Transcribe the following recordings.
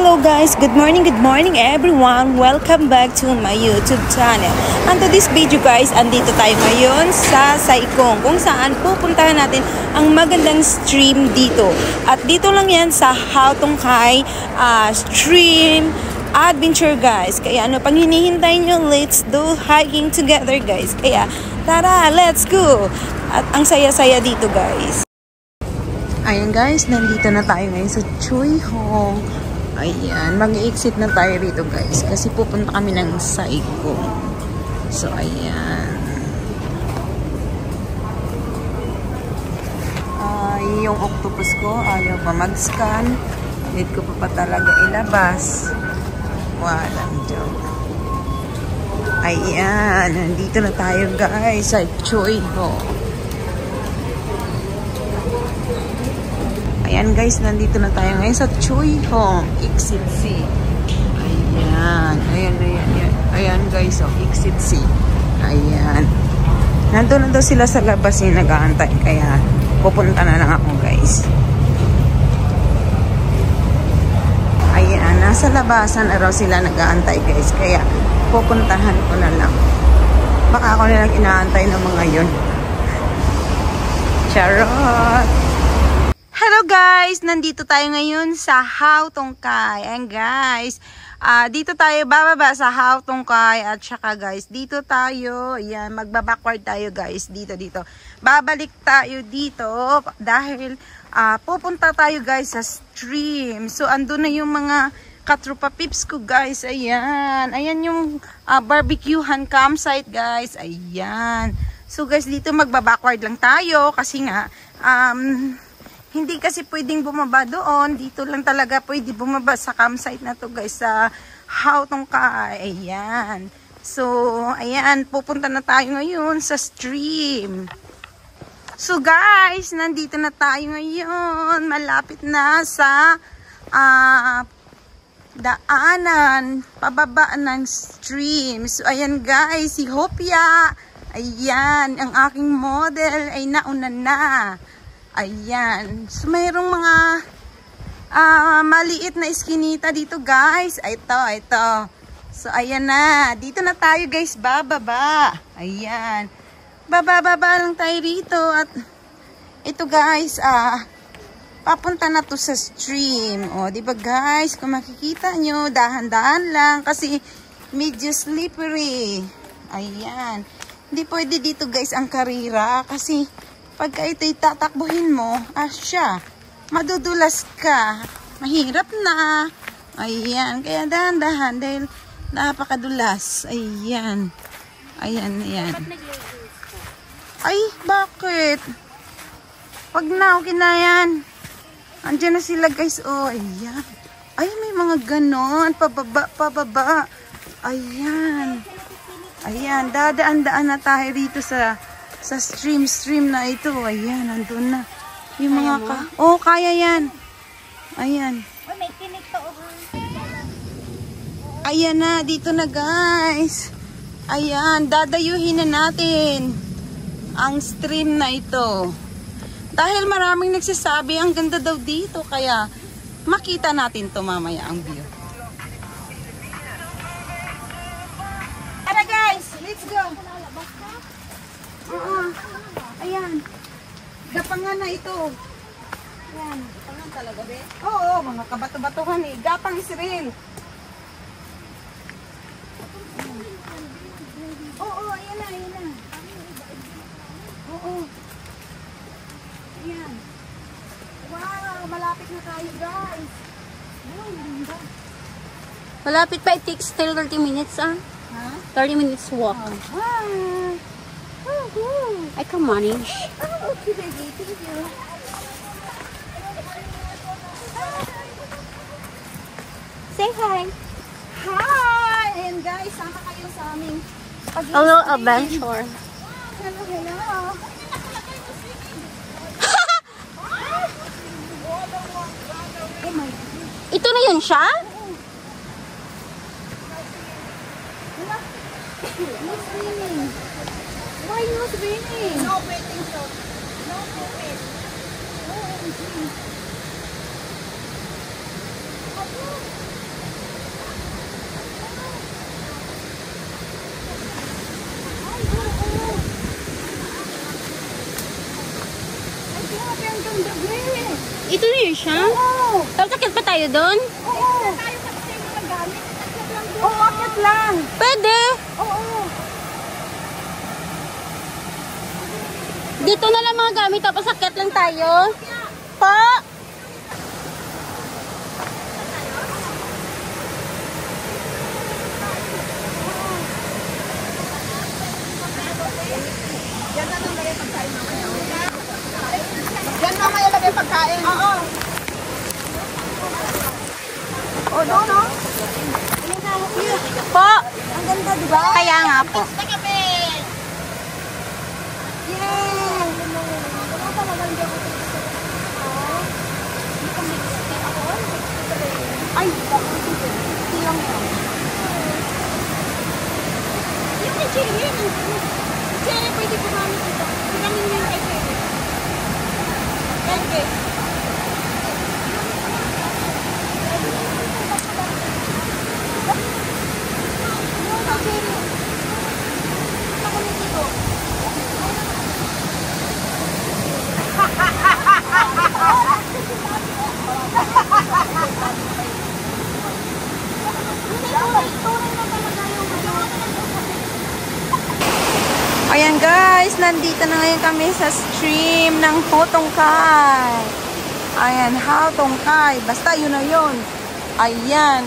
Hello guys, good morning everyone. Welcome back to my YouTube channel. And to this video guys, andito tayo ngayon sa Saikong, kung saan pupuntahan natin ang magandang stream dito. At dito lang yan sa Hau Tong Kai stream adventure guys. Kaya ano pang hinihintay nyo, let's do hiking together guys. Kaya tara, let's go. At ang saya-saya dito guys. Ayan guys, nandito na tayo ngayon sa Choi Hong. Ayan, mag-exit na tayo rito guys kasi pupunta kami ng Saikong. So ayan. Yung octopus ko ayaw pa mag-scan. Need ko pa talaga ilabas. Walang joke. Ayan, nandito na tayo guys sa Choi Hong. Ayan guys, nandito na tayo ngayon sa Choi Hong, Exit C. Ayan, ayan guys, so Exit C. Ayan. Nandun na daw sila sa labas yung nag-aantay, kaya pupunta na lang ako guys. Ayan, nasa labasan na raw sila nag-aantay guys, kaya pupuntahan ko na lang. Baka ako na lang inaantay ng mga yun. Charot! Hello guys! Nandito tayo ngayon sa Hau Tong Kai. And guys, dito tayo bababa sa Hau Tong Kai. At saka guys, dito tayo, ayan, magba-backward tayo guys. Dito. Babalik tayo dito dahil pupunta tayo guys sa stream. So, andun na yung mga katrupa pips ko guys. Ayan. Ayan yung barbecuehan campsite guys. Ayan. So guys, dito magba-backward lang tayo kasi nga, hindi kasi pwedeng bumaba doon. Dito lang talaga pwede bumaba sa campsite na to guys. Sa Hau Tong Kai. Ayan. So, ayan. Pupunta na tayo ngayon sa stream. So guys, nandito na tayo ngayon. Malapit na sa daanan. Pababa ng stream. So, ayan guys. Si Hopia. Ayan. Ang aking model ay nauna na. Ayan. So, mayroong mga maliit na iskinita dito, guys. Ito. So, ayan na. Dito na tayo, guys. Bababa. Ayan. Bababa lang tayo rito. At ito, guys, papunta na to sa stream. O, diba, guys? Kung makikita nyo, dahan-dahan lang. Kasi, medyo slippery. Ayan. Hindi pwede dito, guys, ang karira. Kasi, pagka ito'y tatakbuhin mo, siya, madudulas ka. Mahirap na. Ayan. Kaya dahan-dahan dahil napakadulas. Ayan. Ayan. Ay, bakit? Wag na, okay na yan. Andiyan na sila guys. Oh, ayan. Ay, may mga ganon. Pababa. Ayan. Ayan. Dadaan-daan na tayo dito sa stream na ito. Ayan, nandun na. Yung mga kaya yan. Ayan. May tinik to. Ayan na, dito na guys. Ayan, dadayuhin na natin ang stream na ito. Dahil maraming nagsasabi, ang ganda daw dito. Kaya, makita natin to mamaya ang view. Tara guys, let's go. Ayan. Gapangan na ito. Ayan. Gapangan talaga, be? Oo, mga kabato-batuhan eh. Gapang Israel. Oo, ayan na. Oo. Ayan. Wow, malapit na tayo, guys. Malapit pa, it takes still 30 minutes, Ha? 30 minutes walk. Wow. I can manage. Oh, okay, baby. Thank you. Say hi. Hi! And guys, sama kayo sa aming A little adventure. Hello. Ito na yun siya? It's raining. Why not raining? No waiting so. No wait. Oh, Ito na yun siya? Oo. Tapos akit pa tayo doon? Oo. Oo, akit lang. Pwede. Oo. Dito na lang mga gamit, tapos akit lang tayo. Po. Yan mamaya lagay pagkain. Oo. O, doon, no? Po. Ang ganda, di ba? Kaya nga po. Ay, silang yan. Yung kay Cherry, Cherry, pwede gumamit ito. Tingnan niyo yung kay Cherry. Okay. Ayan guys, nandito na ngayon kami sa stream ng Hotongkai. Ayan, Hotongkai. Basta yun na yun. Ayan.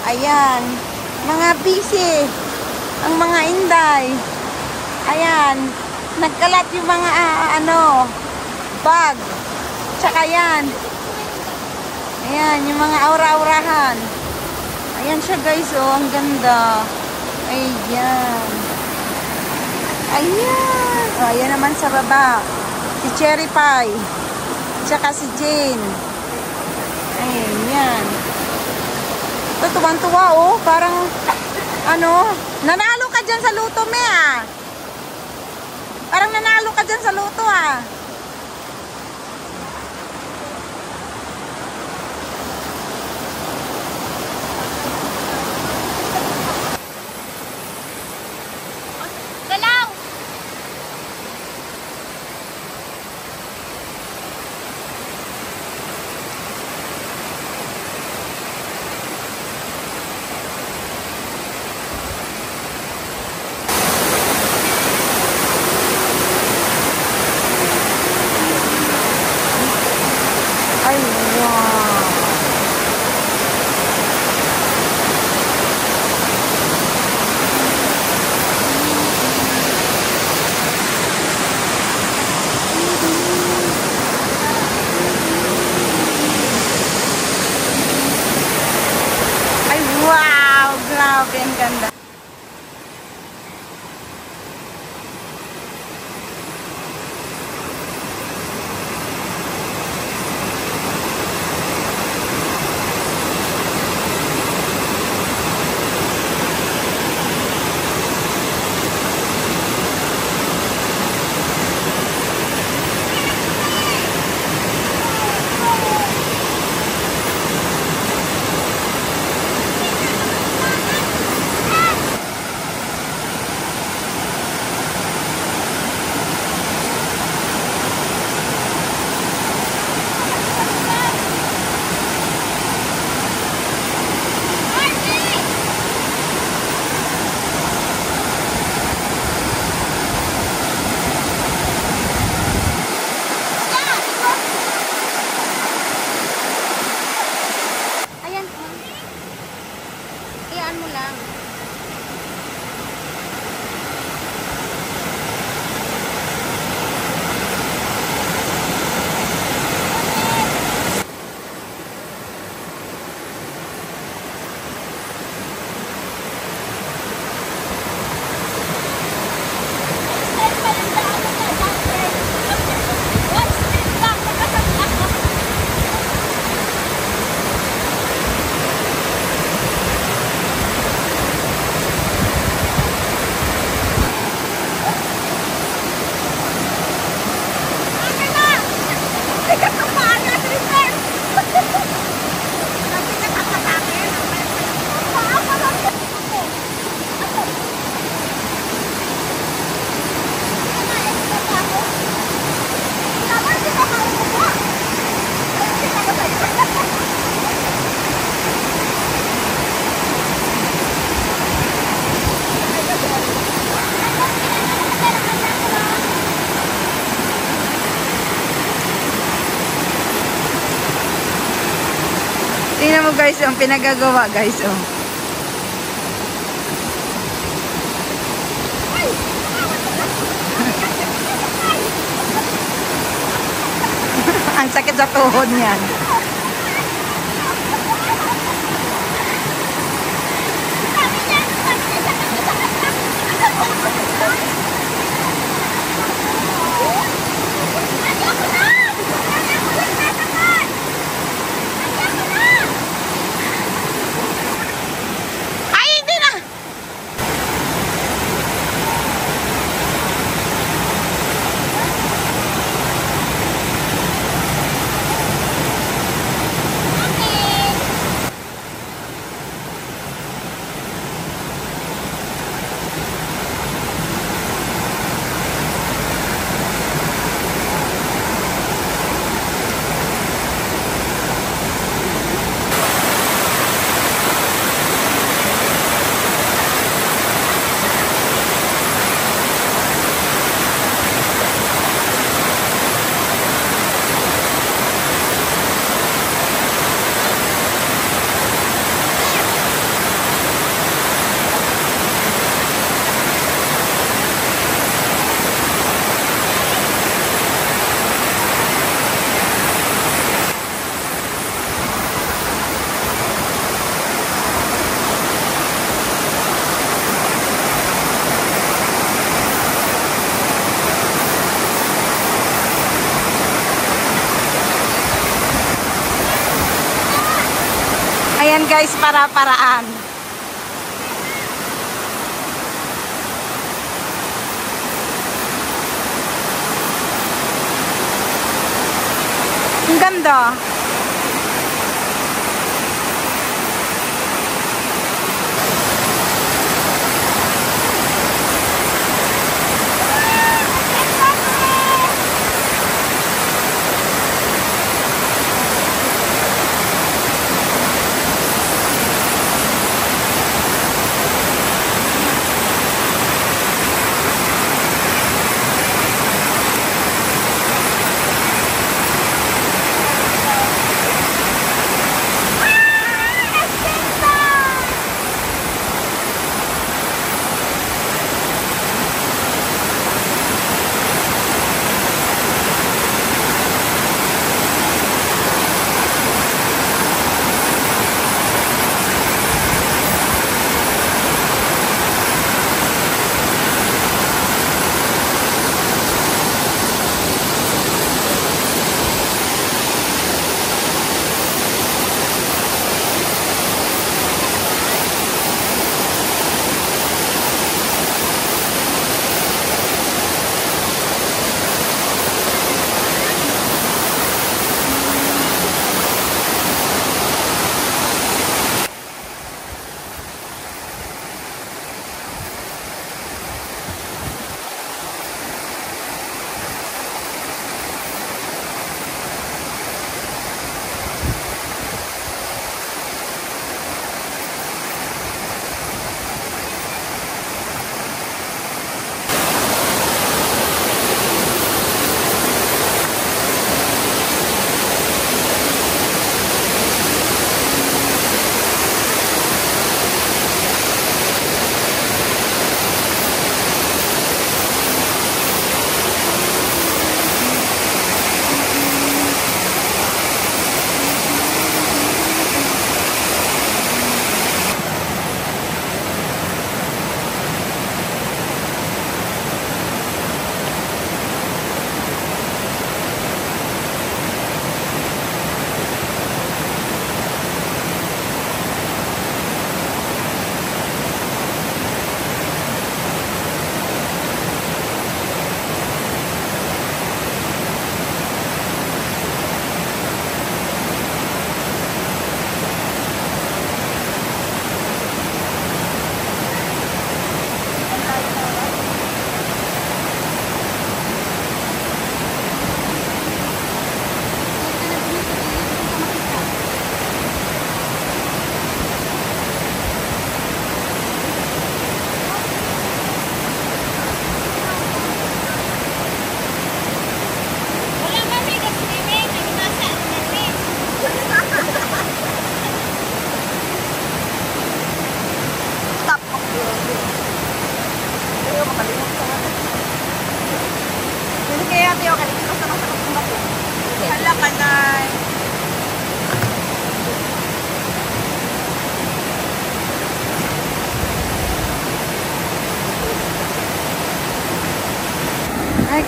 Ayan. Mga busy. Ang mga inday. Ayan. Nagkalat yung mga bag. Tsaka yan. Ayan, yung mga aura-aurahan. Ayan siya guys, oh. Ang ganda. Ayan. Ayan. O, ayan naman sa baba. Si Cherry Pie. Tsaka si Jane. Ayan. Ito, tuwang-tuwa, oh. Parang, nanalo ka dyan sa luto, me, ah. Parang nanalo ka dyan sa luto, ah. Galaw! Tingnan mo guys, ang pinagagawa guys, oh. Ang sakit sa tuhod niyan. Ay, hindi na! Ayan guys, para-paraan. Ang ganda.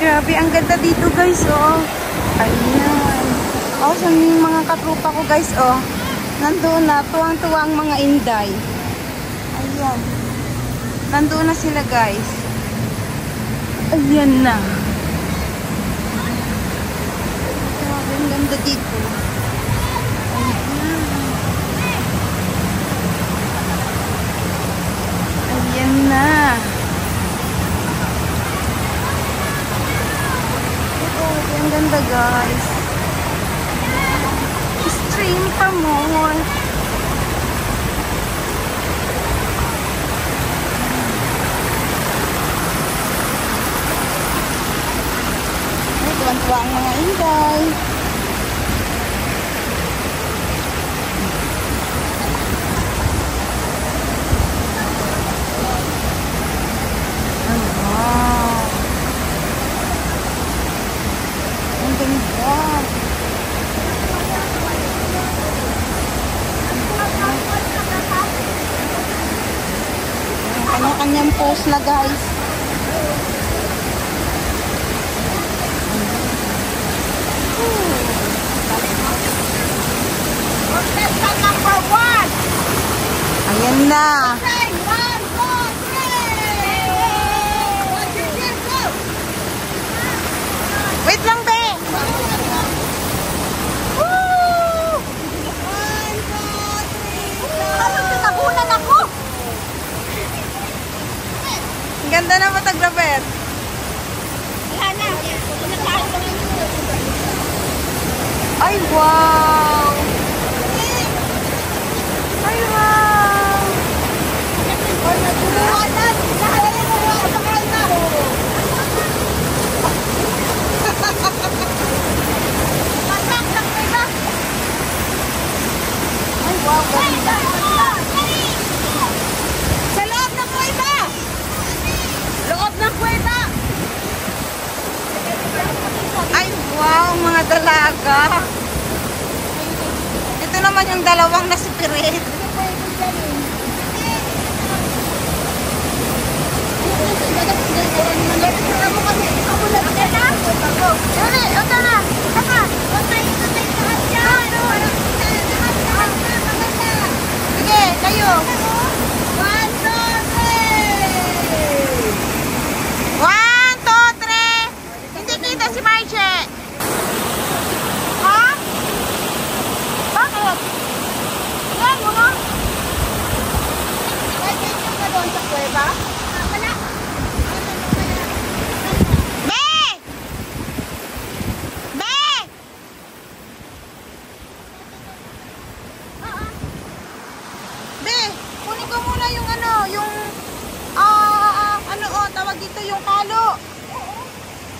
Grabe, ang ganda dito guys, oh. Ayan. Oh, saan yung mga katrupa ko guys, oh. Nandoon na, tuwang-tuwa ang mga inday. Ayan. Nandoon na sila guys. Ayan na. Grabe, ang ganda dito. Ayan. Ayan na. Grabe, ang ganda guys. Stream pa more. Ay, tuwan-tuwa ang mga inday. Ay, wow. Ang ganda. Kanya-kanyang post na guys. Contestant number 1. Ayan na. Say 1, 2, 3. What's your deal, go? Wait lang, be. Woo! 1, 2, 3. Ano, tinabunan ako? Ang ganda na photographer. Wala na. Pinakain ko lang yun. Ay, wow. Ay, wow. Ay, wow, ganda. Sa loob ng kuweba! Loob ng kuweba! Ay, wow, mga dalaga. Ito naman yung dalawang na spirit. Sige, kayo. 1, 2, 3. Hindi kita si Marche. Ha? Bakit? Yan mo nga. May picture ka doon sa kuweba? Wala. Be! Be! Be, kunin ko muna yung ano, yung ano tawag dito yung kalo.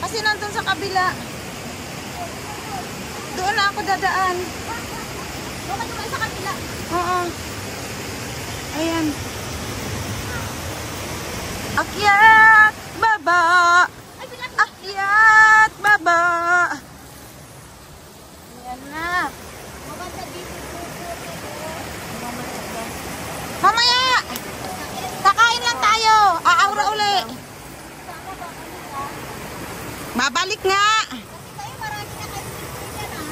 Kasi nandun sa kabila. Doon na ako dadaan. Bakit naman sa kapila? Oo. Ayan. Akyat, baba. Akyat, baba. Ayan na. Maganda dito. Mamaya! Kakain lang tayo. Aaura uli. Babalik nga. Kayo marami na kayo picture dyan, ha?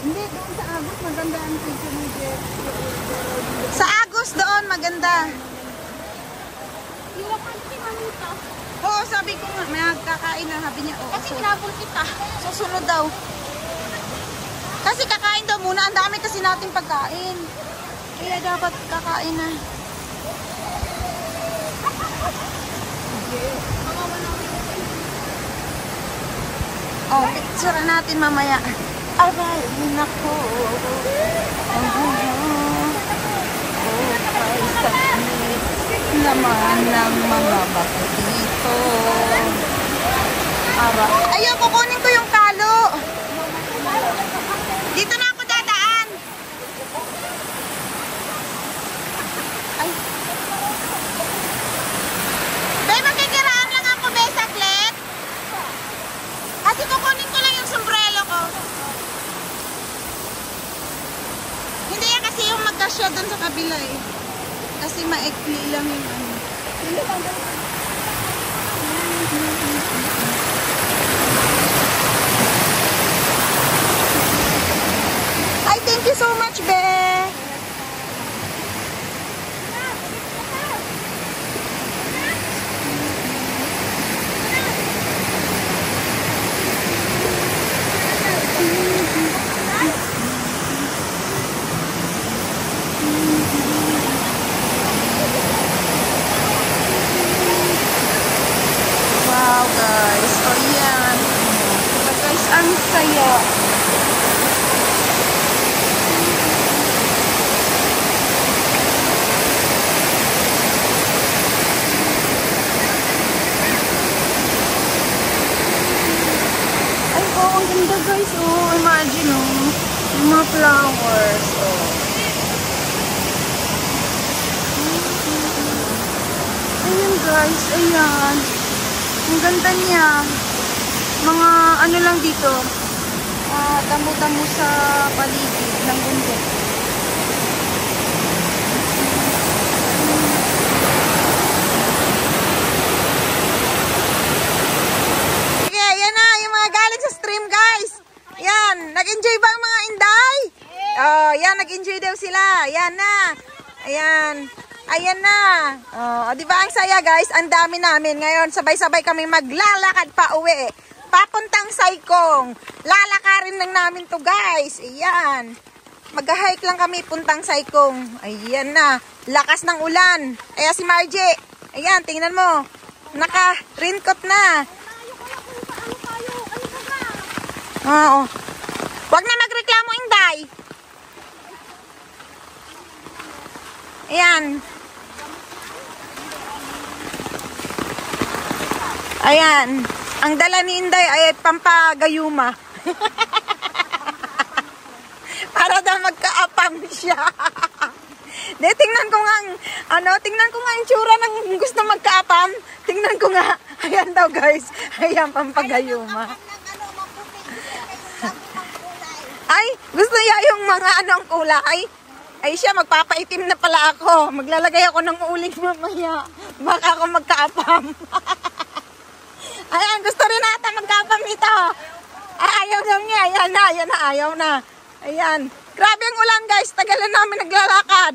Hindi, doon sa Agos maganda ang picture ni Jeff. Sa Agos doon maganda. Yung country mamita. Oo, sabi ko nga, may kakain na. Sabi niya, oo. Kasi kinabol kita. Susunod daw. Kasi kakain daw muna. Ang dami kasi natin pagkain. Kaya dapat kakain na. Oh, picture natin mamaya. Aray, nako. Ay, sakit naman ng mga bato dito. Ara. Ayun, kukunin ko yung kalo. Dito na ako dadaan. Ay. Be, magkikiraan lang ako, be, saglit. Kasi kukunin ko lang yung sombrero ko. Hindi yan kasi yung magkasya doon sa kabila eh. Kasi maikli lang yung ano. thank you so much, be. Wow, guys. Oh, yan. Guys, ang saya. Ay, oh, ang ganda, guys. Oh, imagine, oh. Yung mga flowers, oh. Ayan, guys. Ayan. Ang ganda niya. Mga ano lang dito. Damo-damo sa paligid ng bundok. Okay, ayan na. Yung mga galing sa stream, guys. Yan. Nag-enjoy ba ang mga inday? Oh, yan. Nag-enjoy daw sila. Yan na. Ayan. Ayan na. Oh, di ba ang saya, guys? Ang dami namin. Ngayon, sabay-sabay kami maglalakad pa uwi. Papuntang Saikong. Lalakarin lang namin to, guys. Ayan. Mag-hike lang kami puntang Saikong. Ayan na. Lakas ng ulan. Ayan si Margie. Ayan, tingnan mo. Naka-raincoat na. Oo. Huwag na magreklamo, Inday. Ayan. Ayan. Ang dala ni Inday ay pampagayuma. Para daw magka-apam siya. De, tingnan ko nga ang tsura ng gusto magka-apam. Tingnan ko nga. Ayan daw, guys. Ayan, pampagayuma. Ay, gusto niya yung mga anong kulay. Ay siya, magpapaitim na pala ako. Maglalagay ako ng uling mamaya. Baka ako magka-apam. Ayan, gusto rin nata magkapam ito. Ayaw daw niya. Ayan na, ayaw na. Ayan. Grabe ang ulan, guys. Tagal na namin naglalakad.